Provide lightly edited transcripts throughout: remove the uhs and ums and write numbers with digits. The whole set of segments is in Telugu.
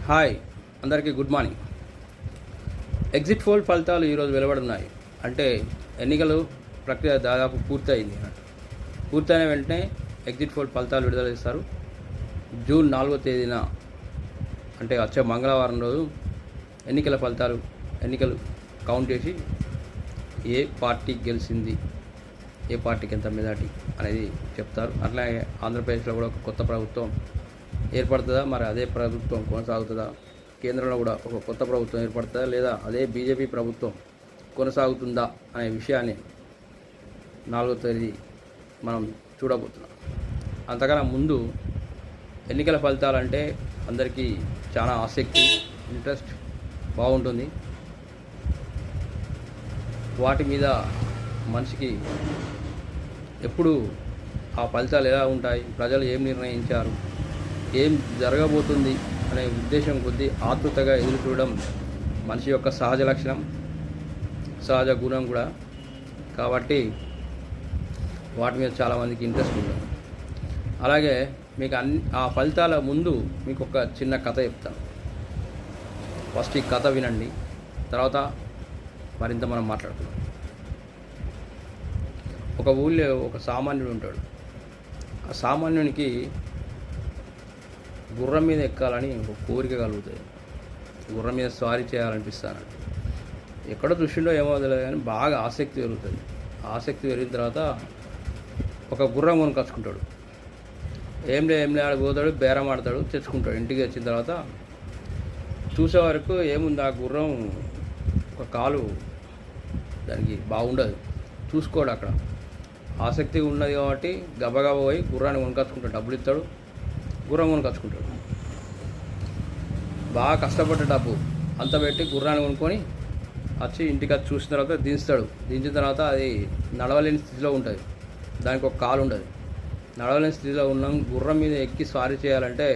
హాయ్, అందరికీ గుడ్ మార్నింగ్. ఎగ్జిట్ పోల్ ఫలితాలు ఈరోజు వెలువడున్నాయి. అంటే ఎన్నికలు ప్రక్రియ దాదాపు పూర్తయింది అన్నట్టు. పూర్తయిన వెంటనే ఎగ్జిట్ పోల్ ఫలితాలు విడుదల చేస్తారు. జూన్ 4వ తేదీన అంటే వచ్చే మంగళవారం రోజు ఎన్నికలు కౌంట్ చేసి ఏ పార్టీ గెలిచింది, ఏ పార్టీకి ఎంత మెజార్టీ అనేది చెప్తారు. అట్లాగే ఆంధ్రప్రదేశ్లో కూడా ఒక కొత్త ప్రభుత్వం ఏర్పడుతుందా, మరి అదే ప్రభుత్వం కొనసాగుతుందా, కేంద్రంలో కూడా ఒక కొత్త ప్రభుత్వం ఏర్పడుతుందా, లేదా అదే బీజేపీ ప్రభుత్వం కొనసాగుతుందా అనే విషయాన్ని 4వ తేదీ మనం చూడబోతున్నాం. అంతకన్నా ముందు ఎన్నికల ఫలితాలంటే అందరికీ చాలా ఆసక్తి, ఇంట్రెస్ట్ బాగుంటుంది. వాటి మీద మనిషికి ఎప్పుడు ఆ ఫలితాలు ఎలా ఉంటాయి, ప్రజలు ఏం నిర్ణయించారు, ఏం జరగబోతుంది అనే ఉద్దేశం కొద్దీ ఆతృతగా ఎదురు చూడడం మనిషి యొక్క సహజ లక్షణం, సహజ గుణం కూడా. కాబట్టి వాటి మీద చాలామందికి ఇంట్రెస్ట్ ఉంటుంది. అలాగే మీకు ఆ ఫలితాల ముందు మీకు ఒక చిన్న కథ చెప్తాను. ఫస్ట్ ఈ కథ వినండి, తర్వాత మరింత మనం మాట్లాడుతున్నాం. ఒక ఊళ్ళో ఒక సామాన్యుడు ఉంటాడు. ఆ సామాన్యునికి గుర్రం మీద ఎక్కాలని ఒక కోరిక కలుగుతుంది. గుర్రం మీద స్వారీ చేయాలనిపిస్తాను. ఎక్కడో చూసిండో ఏమో తెలియదు, కానీ బాగా ఆసక్తి పెరుగుతుంది. ఆసక్తి పెరిగిన తర్వాత ఒక గుర్రం కొనుకొచ్చుకుంటాడు. ఏం లే ఆడికి పోతాడు, బేరం ఆడతాడు, తెచ్చుకుంటాడు. ఇంటికి వచ్చిన తర్వాత చూసే వరకు ఏముంది, ఆ గుర్రం ఒక కాలు దానికి బాగుండదు, చూసుకోడు. అక్కడ ఆసక్తి ఉన్నది కాబట్టి గబగబా పోయి గుర్రాన్ని కొనుకొచ్చుకుంటాడు. డబ్బులు ఇస్తాడు, గుర్రం కొనుకొచ్చుకుంటాడు. బాగా కష్టపడ్డ డబ్బు అంత పెట్టి గుర్రాన్ని కొనుక్కొని వచ్చి ఇంటికి వచ్చి చూసిన తర్వాత దించుతాడు. దించిన తర్వాత అది నడవలేని స్థితిలో ఉంటుంది, దానికి ఒక కాలు ఉండదు. నడవలేని స్థితిలో ఉన్న గుర్రం మీద ఎక్కి స్వారీ చేయాలంటే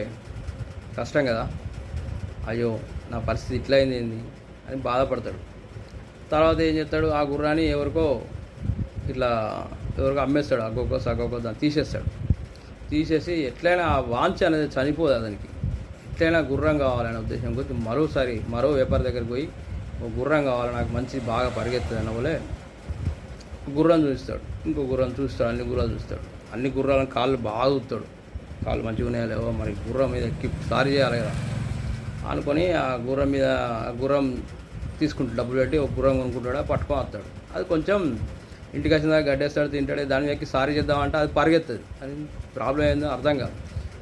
కష్టం కదా. అయ్యో నా పరిస్థితి ఇట్లా అయింది ఏంది అని బాధపడతాడు. తర్వాత ఏం చేస్తాడు, ఆ గుర్రాన్ని ఎవరికో అమ్మేస్తాడు. సగొక్కో దాన్ని తీసేసి ఎట్లయినా ఆ వాంఛ అనేది చనిపోదు అతనికి. ఎట్లయినా గుర్రం కావాలనే ఉద్దేశం కొద్ది మరో వ్యాపారి దగ్గరికి పోయి ఒక గుర్రం కావాలి, నాకు మంచి బాగా పరిగెత్తుంది అన్న వల్లే గుర్రం చూస్తాడు. ఇంకో గుర్రం చూస్తాడు, అన్ని గుర్రాలు చూస్తాడు. అన్ని గుర్రాలను కాళ్ళు బాగా చూస్తాడు. కాళ్ళు మంచిగా ఉన్నాయా లేవో, మరి గుర్రం మీద ఎక్కి సారి చేయాలి కదా అనుకొని ఆ గుర్రం తీసుకుంటాడు. డబ్బులు పెట్టి ఒక గుర్రం కొనుక్కుంటాడు, పట్టుకొని వస్తాడు. అది కొంచెం ఇంటికి వచ్చిన దాకా గడ్డేస్తాడు, తింటాడు. దాని ఎక్కి సారీ చేద్దామంటే అది పరిగెత్తది. అది ప్రాబ్లం ఏందో అర్థం కాదు.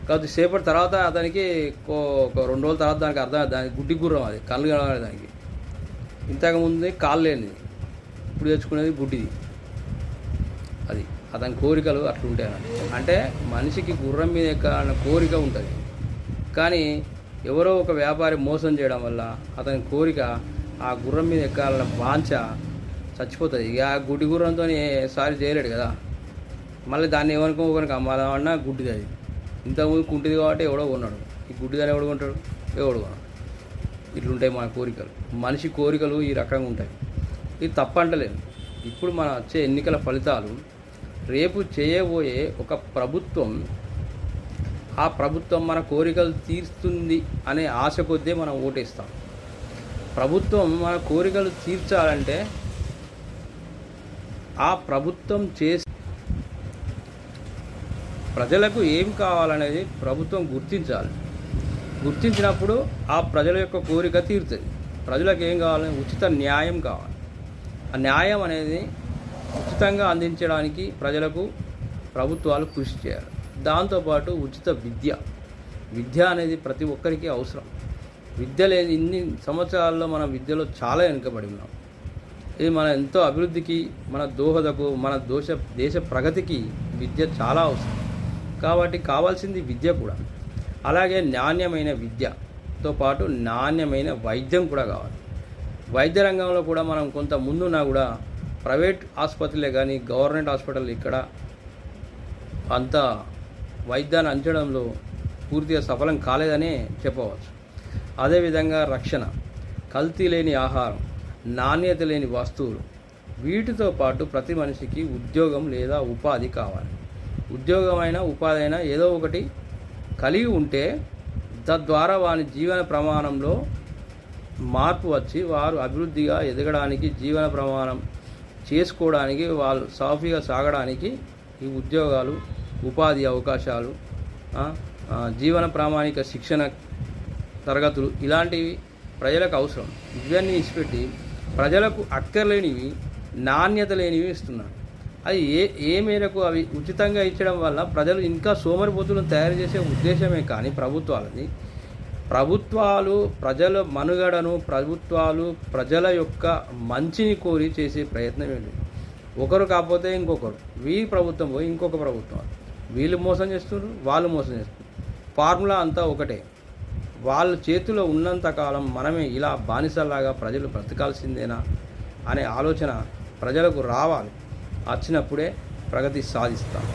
కాబట్టి సేపటి తర్వాత అతనికి ఒక 2 రోజుల తర్వాత దానికి అర్థం, దానికి గుడ్డి గుర్రం, అది కళ్ళు కలవాలి దానికి. ఇంతకుముందు కాళ్ళు లేనిది, ఇప్పుడు తెచ్చుకునేది గుడ్డిది. అది అతని కోరికలు అట్లుంటాయి. అంటే మనిషికి గుర్రం మీద ఎక్కాలన్న కోరిక ఉంటుంది, కానీ ఎవరో ఒక వ్యాపారి మోసం చేయడం వల్ల అతని కోరిక ఆ గుర్రం మీద ఎక్కాలన్న వాంఛ చచ్చిపోతుంది. ఇక ఆ గుడ్డి గుర్రంతో సారి చేయలేడు కదా. మళ్ళీ దాన్ని ఒకరికి అమ్మాలన్నా గుడ్డిది. అది ఇంతకుముందు కుంటిది కాబట్టి ఎవడో కొన్నాడు, ఈ గుడ్డిదాన్ని ఎవడు కొంటాడు, ఎవడు కొన్నాడు. ఇట్లుంటాయి మన కోరికలు. మనిషి కోరికలు ఈ రకంగా ఉంటాయి. ఇది తప్పంటలేదు. ఇప్పుడు మన వచ్చే ఎన్నికల ఫలితాలు రేపు చేయబోయే ఒక ప్రభుత్వం, ఆ ప్రభుత్వం మన కోరికలు తీరుస్తుంది అనే ఆశ కొద్దీ మనం ఓటేస్తాం. ప్రభుత్వం మన కోరికలు తీర్చాలంటే ఆ ప్రభుత్వం ప్రజలకు ఏం కావాలనేది ప్రభుత్వం గుర్తించినప్పుడు ఆ ప్రజల యొక్క కోరిక తీరుతుంది. ప్రజలకు ఏం కావాలని ఉచిత న్యాయం కావాలి. ఆ న్యాయం అనేది ఉచితంగా అందించడానికి ప్రజలకు ప్రభుత్వాలు కృషి చేయాలి. దాంతోపాటు ఉచిత విద్య అనేది ప్రతి ఒక్కరికి అవసరం. విద్య లేని ఇన్ని సంవత్సరాల్లో మనం విద్యలో చాలా వెనుకబడి ఉన్నాం. ఇది మన ఎంతో అభివృద్ధికి, మన దోహదకు, మన దేశ ప్రగతికి విద్య చాలా అవసరం. కాబట్టి కావాల్సింది విద్య కూడా. అలాగే నాణ్యమైన విద్యతో పాటు నాణ్యమైన వైద్యం కూడా కావాలి. వైద్య రంగంలో కూడా మనం కొంత ముందున్నా కూడా ప్రైవేట్ ఆసుపత్రులే కానీ గవర్నమెంట్ హాస్పిటల్ ఇక్కడ అంత వైద్యాన్ని అంచడంలో పూర్తిగా సఫలం కాలేదనే చెప్పవచ్చు. అదేవిధంగా రక్షణ, కల్తీ లేని ఆహారం, నాణ్యత లేని వస్తువులు, వీటితో పాటు ప్రతి మనిషికి ఉద్యోగం లేదా ఉపాధి కావాలి. ఉద్యోగమైనా ఉపాధి అయినా ఏదో ఒకటి కలిగి ఉంటే తద్వారా వారి జీవన ప్రమాణంలో మార్పు వచ్చి వారు అభివృద్ధిగా ఎదగడానికి, జీవన ప్రమాణం చేసుకోవడానికి, వాళ్ళు సాఫీగా సాగడానికి ఈ ఉద్యోగాలు, ఉపాధి అవకాశాలు, జీవన ప్రామాణిక శిక్షణ తరగతులు ఇలాంటివి ప్రజలకు అవసరం. ఇవన్నీ ఇచ్చిపెట్టి ప్రజలకు అక్కర్లేనివి, నాణ్యత లేనివి ఇస్తున్నారు. అది ఏ మేరకు అవి ఉచితంగా ఇచ్చడం వల్ల ప్రజలు ఇంకా సోమరిపోతులను తయారు చేసే ఉద్దేశమే కానీ ప్రభుత్వాలు ప్రజల మనుగడను, ప్రభుత్వాలు ప్రజల యొక్క మంచిని కోరి చేసే ప్రయత్నం ఏంటి? ఒకరు కాకపోతే ఇంకొకరు, వీరి ప్రభుత్వం పోయి ఇంకొక ప్రభుత్వం, వీళ్ళు మోసం చేస్తున్నారు, వాళ్ళు మోసం చేస్తున్నారు. ఫార్ములా అంతా ఒకటే. వాళ్ళ చేతిలో ఉన్నంతకాలం మనమే ఇలా బానిసలాగా ప్రజలు బ్రతకాల్సిందేనా అనే ఆలోచన ప్రజలకు రావాలి. వచ్చినప్పుడే ప్రగతి సాధిస్తాం.